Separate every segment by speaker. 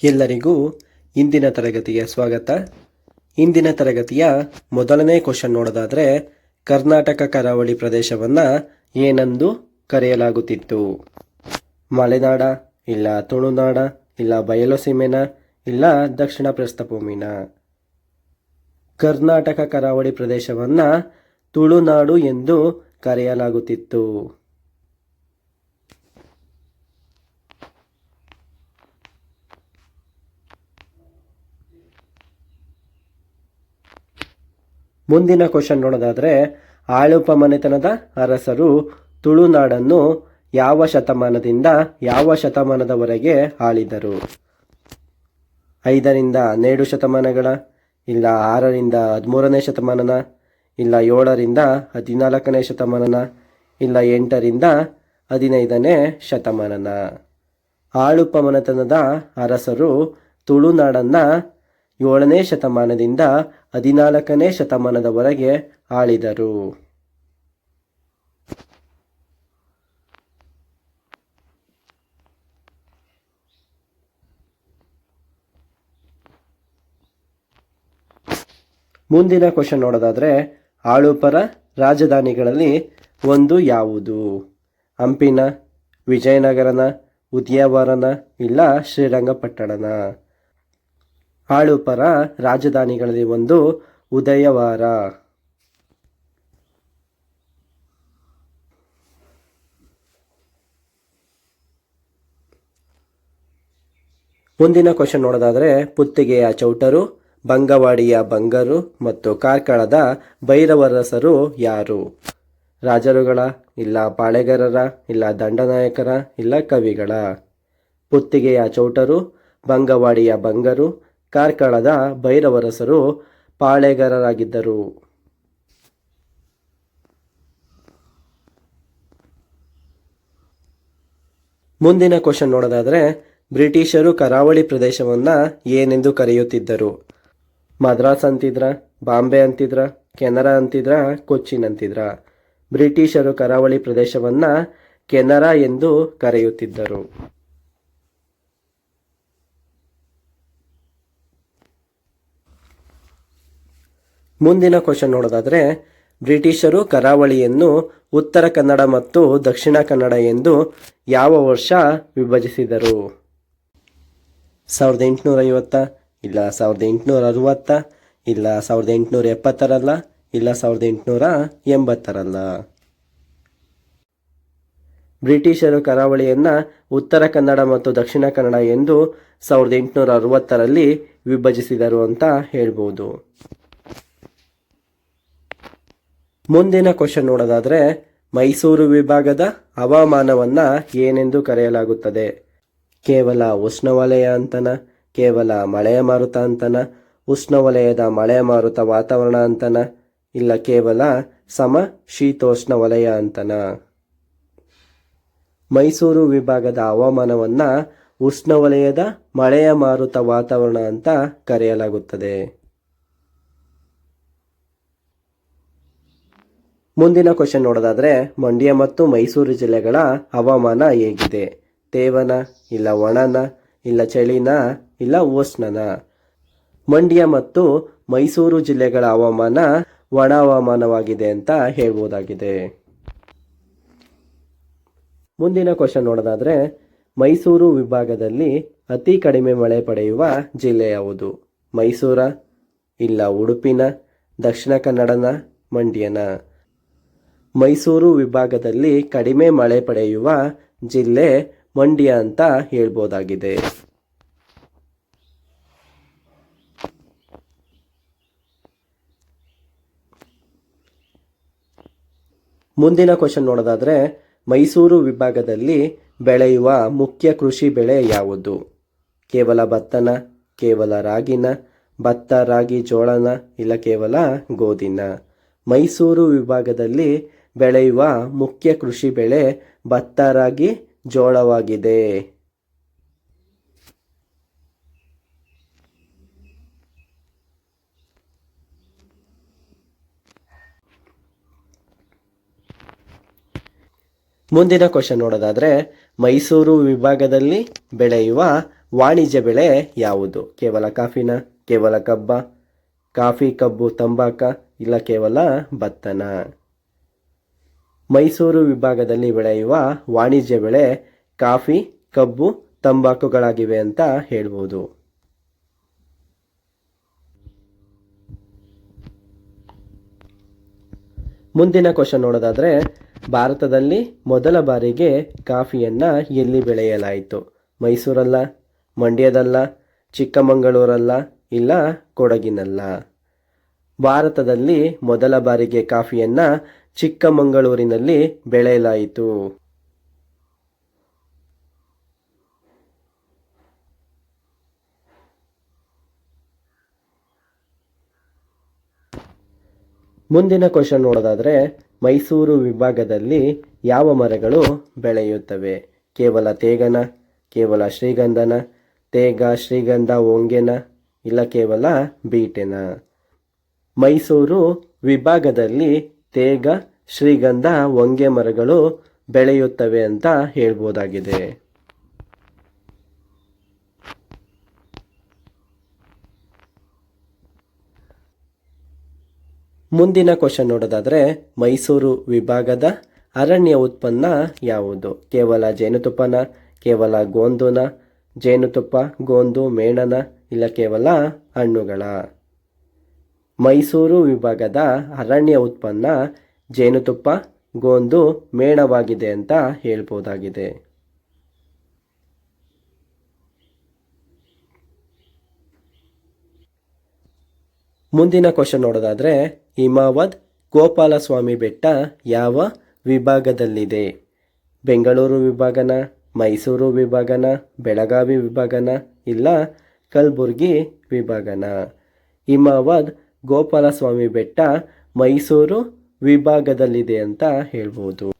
Speaker 1: ಎಲ್ಲರಿಗೂ ಇಂದಿನ ತರಗತಿಗೆ ಸ್ವಾಗತ. ಇಂದಿನ ತರಗತಿಯ ಮೊದಲನೇ ಕ್ವಶನ್ ನೋಡೋದಾದರೆ, ಕರ್ನಾಟಕ ಕರಾವಳಿ ಪ್ರದೇಶವನ್ನು ಏನೆಂದು ಕರೆಯಲಾಗುತ್ತಿತ್ತು? ಮಲೆನಾಡ, ಇಲ್ಲ ತುಳುನಾಡ, ಇಲ್ಲ ಬಯಲುಸೀಮೆನ, ಇಲ್ಲ ದಕ್ಷಿಣ ಪ್ರಸ್ಥಭೂಮಿನ? ಕರ್ನಾಟಕ ಕರಾವಳಿ ಪ್ರದೇಶವನ್ನು ತುಳುನಾಡು ಎಂದು ಕರೆಯಲಾಗುತ್ತಿತ್ತು. ಮುಂದಿನ ಕ್ವಶನ್ ನೋಡೋದಾದರೆ, ಆಳುಪ ಮನೆತನದ ಅರಸರು ತುಳುನಾಡನ್ನು ಯಾವ ಶತಮಾನದಿಂದ ಯಾವ ಶತಮಾನದವರೆಗೆ ಆಳಿದರು? 5ರಿಂದ 12 ಶತಮಾನಗಳ, ಇಲ್ಲ 6ರಿಂದ 13ನೇ ಶತಮಾನನ, ಇಲ್ಲ 7ರಿಂದ 14ನೇ ಶತಮಾನನ, ಇಲ್ಲ 8ರಿಂದ 15ನೇ ಶತಮಾನನ? ಆಳುಪ ಮನೆತನದ ಅರಸರು ತುಳುನಾಡನ್ನು 7ನೇ ಶತಮಾನದಿಂದ 14ನೇ ಶತಮಾನದವರೆಗೆ ಆಳಿದರು. ಮುಂದಿನ ಕ್ವಶನ್ ನೋಡೋದಾದರೆ, ಆಳುಪರ ರಾಜಧಾನಿಗಳಲ್ಲಿ ಒಂದು ಯಾವುದು? ಹಂಪಿನ, ವಿಜಯನಗರನ, ಉದ್ಯಾವರನ, ಇಲ್ಲ ಶ್ರೀರಂಗಪಟ್ಟಣನ? ಆಳುಪರ ರಾಜಧಾನಿಗಳಲ್ಲಿ ಒಂದು ಉದಯವಾರ. ಮುಂದಿನ ಕ್ವಶನ್ ನೋಡೋದಾದರೆ, ಪುತ್ತಿಗೆಯ ಚೌಟರು, ಬಂಗವಾಡಿಯ ಬಂಗರು ಮತ್ತು ಕಾರ್ಕಳದ ಭೈರವರಸರು ಯಾರು? ರಾಜರುಗಳ, ಇಲ್ಲ ಪಾಳೆಗಾರರ, ಇಲ್ಲ ದಂಡನಾಯಕರ, ಇಲ್ಲ ಕವಿಗಳ? ಪುತ್ತಿಗೆಯ ಚೌಟರು, ಬಂಗವಾಡಿಯ ಬಂಗರು, ಕಾರ್ಕಳದ ಭೈರವರಸರು ಪಾಳೆಗಾರರಾಗಿದ್ದರು. ಮುಂದಿನ ಕ್ವಶನ್ ನೋಡೋದಾದರೆ, ಬ್ರಿಟಿಷರು ಕರಾವಳಿ ಪ್ರದೇಶವನ್ನು ಏನೆಂದು ಕರೆಯುತ್ತಿದ್ದರು? ಮದ್ರಾಸ್ ಅಂತಿದ್ರ, ಬಾಂಬೆ ಅಂತಿದ್ರ, ಕೆನರಾ ಅಂತಿದ್ರ, ಕೊಚ್ಚಿನ್ ಅಂತಿದ್ರ? ಬ್ರಿಟಿಷರು ಕರಾವಳಿ ಪ್ರದೇಶವನ್ನು ಕೆನರಾ ಎಂದು ಕರೆಯುತ್ತಿದ್ದರು. ಮುಂದಿನ ಕ್ವಶನ್ ನೋಡೋದಾದರೆ, ಬ್ರಿಟಿಷರು ಕರಾವಳಿಯನ್ನು ಉತ್ತರ ಕನ್ನಡ ಮತ್ತು ದಕ್ಷಿಣ ಕನ್ನಡ ಎಂದು ಯಾವ ವರ್ಷ ವಿಭಜಿಸಿದರು? 1850, ಇಲ್ಲ 1860, ಇಲ್ಲ 1870ರಲ್ಲ, ಇಲ್ಲ 1880ರಲ್ಲ? ಬ್ರಿಟಿಷರು ಕರಾವಳಿಯನ್ನು ಉತ್ತರ ಕನ್ನಡ ಮತ್ತು ದಕ್ಷಿಣ ಕನ್ನಡ ಎಂದು 1860ರಲ್ಲಿ ವಿಭಜಿಸಿದರು ಅಂತ ಹೇಳ್ಬೋದು. ಮುಂದಿನ ಕ್ವಶನ್ ನೋಡೋದಾದರೆ, ಮೈಸೂರು ವಿಭಾಗದ ಹವಾಮಾನವನ್ನು ಏನೆಂದು ಕರೆಯಲಾಗುತ್ತದೆ? ಕೇವಲ ಉಷ್ಣವಲಯ ಅಂತನ, ಕೇವಲ ಮಳೆಯ ಮಾರುತ ಅಂತನ, ಉಷ್ಣವಲಯದ ಮಳೆಯ ಮಾರುತ ವಾತಾವರಣ ಅಂತನ, ಇಲ್ಲ ಕೇವಲ ಸಮ ಶೀತೋಷ್ಣ ವಲಯ ಅಂತನ? ಮೈಸೂರು ವಿಭಾಗದ ಹವಾಮಾನವನ್ನು ಉಷ್ಣವಲಯದ ಮಳೆಯ ಮಾರುತ ವಾತಾವರಣ ಅಂತ ಕರೆಯಲಾಗುತ್ತದೆ. ಮುಂದಿನ ಕ್ವಶನ್ ನೋಡೋದಾದರೆ, ಮಂಡ್ಯ ಮತ್ತು ಮೈಸೂರು ಜಿಲ್ಲೆಗಳ ಹವಾಮಾನ ಹೇಗಿದೆ? ತೇವನ, ಇಲ್ಲ ಒಣನ, ಇಲ್ಲ ಚಳಿನ, ಇಲ್ಲ ಉಷ್ಣನ? ಮಂಡ್ಯ ಮತ್ತು ಮೈಸೂರು ಜಿಲ್ಲೆಗಳ ಹವಾಮಾನ ಒಣ ಹವಾಮಾನವಾಗಿದೆ ಅಂತ ಹೇಳ್ಬೋದಾಗಿದೆ. ಮುಂದಿನ ಕ್ವಶನ್ ನೋಡೋದಾದರೆ, ಮೈಸೂರು ವಿಭಾಗದಲ್ಲಿ ಅತಿ ಕಡಿಮೆ ಮಳೆ ಪಡೆಯುವ ಜಿಲ್ಲೆ ಯಾವುದು? ಮೈಸೂರ, ಇಲ್ಲ ಉಡುಪಿನ, ದಕ್ಷಿಣ ಕನ್ನಡನ, ಮಂಡ್ಯನ? ಮೈಸೂರು ವಿಭಾಗದಲ್ಲಿ ಕಡಿಮೆ ಮಳೆ ಪಡೆಯುವ ಜಿಲ್ಲೆ ಮಂಡ್ಯ ಅಂತ ಹೇಳ್ಬೋದಾಗಿದೆ. ಮುಂದಿನ ಕ್ವಶನ್ ನೋಡೋದಾದರೆ, ಮೈಸೂರು ವಿಭಾಗದಲ್ಲಿ ಬೆಳೆಯುವ ಮುಖ್ಯ ಕೃಷಿ ಬೆಳೆ ಯಾವುದು? ಕೇವಲ ಭತ್ತನ, ಕೇವಲ ರಾಗಿನ, ಭತ್ತ ರಾಗಿ ಜೋಳನ, ಇಲ್ಲ ಕೇವಲ ಗೋಧಿನ? ಮೈಸೂರು ವಿಭಾಗದಲ್ಲಿ ಬೆಳೆಯುವ ಮುಖ್ಯ ಕೃಷಿ ಬೆಳೆ ಭತ್ತ ರಾಗಿ ಜೋಳವಾಗಿದೆ. ಮುಂದಿನ ಕ್ವಶನ್ ನೋಡೋದಾದರೆ, ಮೈಸೂರು ವಿಭಾಗದಲ್ಲಿ ಬೆಳೆಯುವ ವಾಣಿಜ್ಯ ಬೆಳೆ ಯಾವುದು? ಕೇವಲ ಕಾಫಿನ, ಕೇವಲ ಕಬ್ಬ, ಕಾಫಿ, ಕಬ್ಬು, ತಂಬಾಕ, ಇಲ್ಲ ಕೇವಲ ಭತ್ತನ? ಮೈಸೂರು ವಿಭಾಗದಲ್ಲಿ ಬೆಳೆಯುವ ವಾಣಿಜ್ಯ ಬೆಳೆ ಕಾಫಿ, ಕಬ್ಬು, ತಂಬಾಕುಗಳಾಗಿವೆ ಅಂತ ಹೇಳ್ಬೋದು. ಮುಂದಿನ ಕ್ವಶನ್ ನೋಡೋದಾದ್ರೆ, ಭಾರತದಲ್ಲಿ ಮೊದಲ ಬಾರಿಗೆ ಕಾಫಿಯನ್ನು ಎಲ್ಲಿ ಬೆಳೆಯಲಾಯಿತು? ಮೈಸೂರಲ್ಲ, ಮಂಡ್ಯದಲ್ಲ, ಚಿಕ್ಕಮಗಳೂರಲ್ಲ, ಇಲ್ಲ ಕೊಡಗಿನಲ್ಲ? ಭಾರತದಲ್ಲಿ ಮೊದಲ ಬಾರಿಗೆ ಕಾಫಿಯನ್ನು ಚಿಕ್ಕಮಗಳೂರಿನಲ್ಲಿ ಬೆಳೆಯಲಾಯಿತು. ಮುಂದಿನ ಕ್ವಶನ್ ನೋಡೋದಾದ್ರೆ, ಮೈಸೂರು ವಿಭಾಗದಲ್ಲಿ ಯಾವ ಮರಗಳು ಬೆಳೆಯುತ್ತವೆ? ಕೇವಲ ತೇಗನ, ಕೇವಲ ಶ್ರೀಗಂಧನ, ತೇಗ, ಶ್ರೀಗಂಧ, ಹೊಂಗೆನ, ಇಲ್ಲ ಕೇವಲ ಬೀಟೆನ? ಮೈಸೂರು ವಿಭಾಗದಲ್ಲಿ ತೇಗ, ಶ್ರೀಗಂಧ, ಹೊಂಗೆ ಮರಗಳು ಬೆಳೆಯುತ್ತವೆ ಅಂತ ಹೇಳ್ಬೋದಾಗಿದೆ. ಮುಂದಿನ ಕ್ವಶನ್ ನೋಡೋದಾದ್ರೆ, ಮೈಸೂರು ವಿಭಾಗದ ಅರಣ್ಯ ಉತ್ಪನ್ನ ಯಾವುದು? ಕೇವಲ ಜೇನುತುಪ್ಪನ, ಕೇವಲ ಗೋಂದುನ, ಜೇನುತುಪ್ಪ, ಗೋಂದು, ಮೇಣನ, ಇಲ್ಲ ಕೇವಲ ಹಣ್ಣುಗಳ? ಮೈಸೂರು ವಿಭಾಗದ ಅರಣ್ಯ ಉತ್ಪನ್ನ ಜೇನುತುಪ್ಪ, ಗೋಂದು, ಮೇಣವಾಗಿದೆ ಅಂತ ಹೇಳ್ಬೋದಾಗಿದೆ. ಮುಂದಿನ ಕ್ವಶನ್ ನೋಡೋದಾದ್ರೆ, ಹಿಮವದ್ ಗೋಪಾಲಸ್ವಾಮಿ ಬೆಟ್ಟ ಯಾವ ವಿಭಾಗದಲ್ಲಿದೆ? ಬೆಂಗಳೂರು ವಿಭಾಗನ, ಮೈಸೂರು ವಿಭಾಗನ, ಬೆಳಗಾವಿ ವಿಭಾಗನ, ಇಲ್ಲ ಕಲಬುರ್ಗಿ ವಿಭಾಗನ? ಹಿಮವದ್ ಗೋಪಾಲಸ್ವಾಮಿ ಬೆಟ್ಟ ಮೈಸೂರು ವಿಭಾಗದಲ್ಲಿದೆ ಅಂತ ಹೇಳ್ಬೋದು.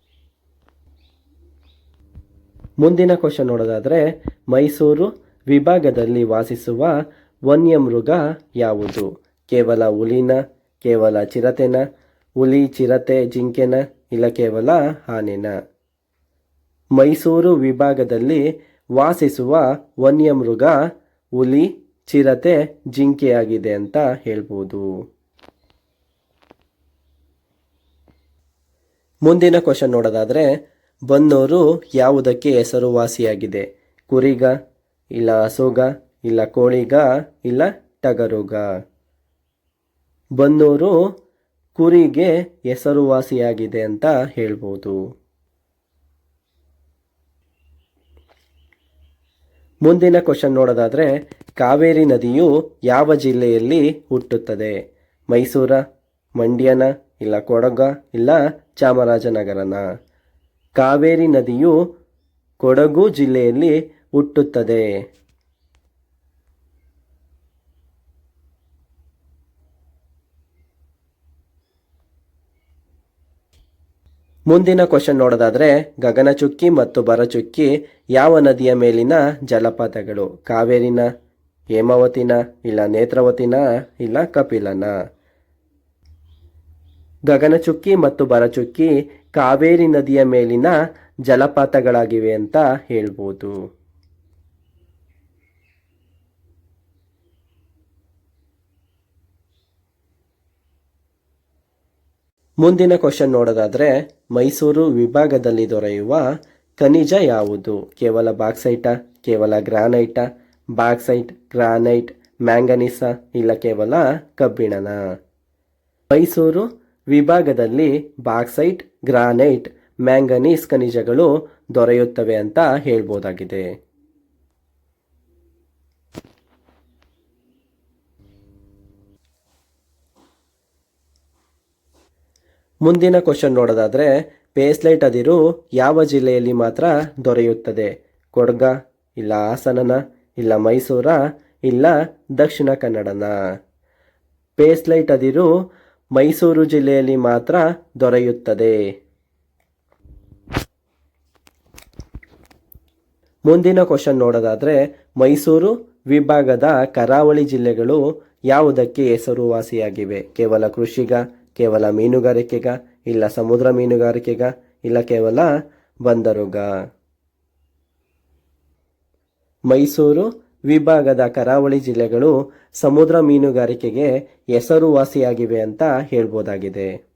Speaker 1: ಮುಂದಿನ ಕ್ವಶನ್ ನೋಡೋದಾದ್ರೆ, ಮೈಸೂರು ವಿಭಾಗದಲ್ಲಿ ವಾಸಿಸುವ ವನ್ಯಮೃಗ ಯಾವುದು? ಕೇವಲ ಹುಲಿನ, ಕೇವಲ ಚಿರತೆನ, ಹುಲಿ, ಚಿರತೆ, ಜಿಂಕೆನ, ಇಲ್ಲ ಕೇವಲ ಆನೆನ? ಮೈಸೂರು ವಿಭಾಗದಲ್ಲಿ ವಾಸಿಸುವ ವನ್ಯಮೃಗ ಹುಲಿ, ಚಿರತೆ, ಜಿಂಕೆಯಾಗಿದೆ ಅಂತ ಹೇಳ್ಬೋದು. ಮುಂದಿನ ಕ್ವಶನ್ ನೋಡೋದಾದ್ರೆ, ಬನ್ನೂರು ಯಾವುದಕ್ಕೆ ಹೆಸರುವಾಸಿಯಾಗಿದೆ? ಕುರಿಗ, ಇಲ್ಲ ಹಸುಗ, ಇಲ್ಲ ಕೋಳಿಗ, ಇಲ್ಲ ಟಗರುಗ? ಬನ್ನೂರು ಕುರಿಗೆ ಹೆಸರುವಾಸಿಯಾಗಿದೆ ಅಂತ ಹೇಳ್ಬೋದು. ಮುಂದಿನ ಕ್ವಶನ್ ನೋಡೋದಾದ್ರೆ, ಕಾವೇರಿ ನದಿಯು ಯಾವ ಜಿಲ್ಲೆಯಲ್ಲಿ ಹುಟ್ಟುತ್ತದೆ? ಮೈಸೂರ, ಮಂಡ್ಯನ, ಇಲ್ಲ ಕೊಡಗ, ಇಲ್ಲ ಚಾಮರಾಜನಗರನ? ಕಾವೇರಿ ನದಿಯು ಕೊಡಗು ಜಿಲ್ಲೆಯಲ್ಲಿ ಹುಟ್ಟುತ್ತದೆ. ಮುಂದಿನ ಕ್ವಶನ್ ನೋಡೋದಾದ್ರೆ, ಗಗನಚುಕ್ಕಿ ಮತ್ತು ಭರಚುಕ್ಕಿ ಯಾವ ನದಿಯ ಮೇಲಿನ ಜಲಪಾತಗಳು? ಕಾವೇರಿನ, ಹೇಮಾವತಿನ, ಇಲ್ಲ ನೇತ್ರಾವತಿನ, ಇಲ್ಲ ಕಪಿಲನ? ಗಗನಚುಕ್ಕಿ ಮತ್ತು ಭರಚುಕ್ಕಿ ಕಾವೇರಿ ನದಿಯ ಮೇಲಿನ ಜಲಪಾತಗಳಾಗಿವೆ ಅಂತ ಹೇಳ್ಬೋದು. ಮುಂದಿನ ಕ್ವಶನ್ ನೋಡೋದಾದ್ರೆ, ಮೈಸೂರು ವಿಭಾಗದಲ್ಲಿ ದೊರೆಯುವ ಖನಿಜ ಯಾವುದು? ಕೇವಲ ಬಾಕ್ಸೈಟ, ಕೇವಲ ಗ್ರಾನೈಟ, ಬಾಕ್ಸೈಟ್, ಗ್ರಾನೈಟ್, ಮ್ಯಾಂಗನೀಸ, ಇಲ್ಲ ಕೇವಲ ಕಬ್ಬಿಣನ? ಮೈಸೂರು ವಿಭಾಗದಲ್ಲಿ ಬಾಕ್ಸೈಟ್, ಗ್ರಾನೈಟ್, ಮ್ಯಾಂಗನೀಸ್ ಖನಿಜಗಳು ದೊರೆಯುತ್ತವೆ ಅಂತ ಹೇಳ್ಬೋದಾಗಿದೆ. ಮುಂದಿನ ಕ್ವಶನ್ ನೋಡೋದಾದ್ರೆ, ಪೇಸ್ಲೈಟ್ ಅದಿರು ಯಾವ ಜಿಲ್ಲೆಯಲ್ಲಿ ಮಾತ್ರ ದೊರೆಯುತ್ತದೆ? ಕೊಡಗ, ಇಲ್ಲ ಹಾಸನನ, ಇಲ್ಲ ಮೈಸೂರ, ಇಲ್ಲ ದಕ್ಷಿಣ ಕನ್ನಡನ? ಪೇಸ್ಲೈಟ್ ಅದಿರು ಮೈಸೂರು ಜಿಲ್ಲೆಯಲ್ಲಿ ಮಾತ್ರ ದೊರೆಯುತ್ತದೆ. ಮುಂದಿನ ಕ್ವಶನ್ ನೋಡೋದಾದ್ರೆ, ಮೈಸೂರು ವಿಭಾಗದ ಕರಾವಳಿ ಜಿಲ್ಲೆಗಳು ಯಾವುದಕ್ಕೆ ಹೆಸರುವಾಸಿಯಾಗಿವೆ? ಕೇವಲ ಕೃಷಿಗ, ಕೇವಲ ಮೀನುಗಾರಿಕೆಗ, ಇಲ್ಲ ಸಮುದ್ರ ಮೀನುಗಾರಿಕೆಗ, ಇಲ್ಲ ಕೇವಲ ಬಂದರುಗ? ಮೈಸೂರು ವಿಭಾಗದ ಕರಾವಳಿ ಜಿಲ್ಲೆಗಳು ಸಮುದ್ರ ಮೀನುಗಾರಿಕೆಗೆ ಹೆಸರುವಾಸಿಯಾಗಿವೆ ಅಂತ ಹೇಳ್ಬೋದಾಗಿದೆ.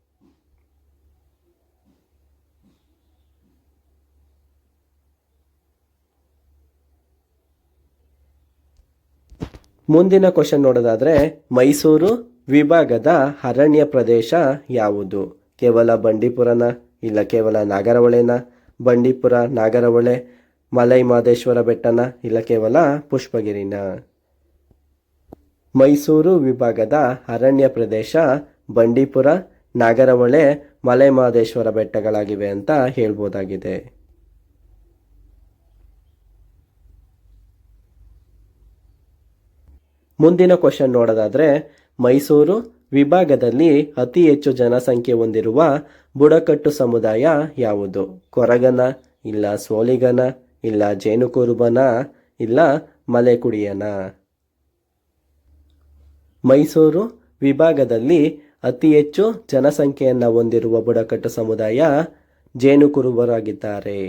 Speaker 1: ಮುಂದಿನ ಕ್ವಶನ್ ನೋಡೋದಾದ್ರೆ ಮೈಸೂರು ವಿಭಾಗದ ಅರಣ್ಯ ಪ್ರದೇಶ ಯಾವುದು? ಕೇವಲ ಬಂಡೀಪುರನ, ಇಲ್ಲ ಕೇವಲ ನಾಗರಹೊಳೆನ, ಬಂಡೀಪುರ ನಾಗರಹೊಳೆ ಮಲೈ ಮಹದೇಶ್ವರ ಬೆಟ್ಟನ, ಇಲ್ಲ ಕೇವಲ ಪುಷ್ಪಗಿರಿನ? ಮೈಸೂರು ವಿಭಾಗದ ಅರಣ್ಯ ಪ್ರದೇಶ ಬಂಡೀಪುರ, ನಾಗರಹೊಳೆ, ಮಲೈ ಮಹದೇಶ್ವರ ಬೆಟ್ಟಗಳಾಗಿವೆ ಅಂತ ಹೇಳ್ಬೋದಾಗಿದೆ. ಮುಂದಿನ ಕ್ವಶನ್ ನೋಡೋದಾದ್ರೆ ಮೈಸೂರು ವಿಭಾಗದಲ್ಲಿ ಅತಿ ಹೆಚ್ಚು ಜನಸಂಖ್ಯೆ ಹೊಂದಿರುವ ಬುಡಕಟ್ಟು ಸಮುದಾಯ ಯಾವುದು? ಕೊರಗನ, ಇಲ್ಲ ಸೋಲಿಗನ, ಇಲ್ಲ ಜೇನುಕುರುಬನ, ಇಲ್ಲ ಮಲೆಕುಡಿಯನ? ಮೈಸೂರು ವಿಭಾಗದಲ್ಲಿ ಅತಿ ಹೆಚ್ಚು ಜನಸಂಖ್ಯೆಯನ್ನು ಹೊಂದಿರುವ ಬುಡಕಟ್ಟು ಸಮುದಾಯ ಜೇನುಕುರುಬರಾಗಿದ್ದಾರೆ.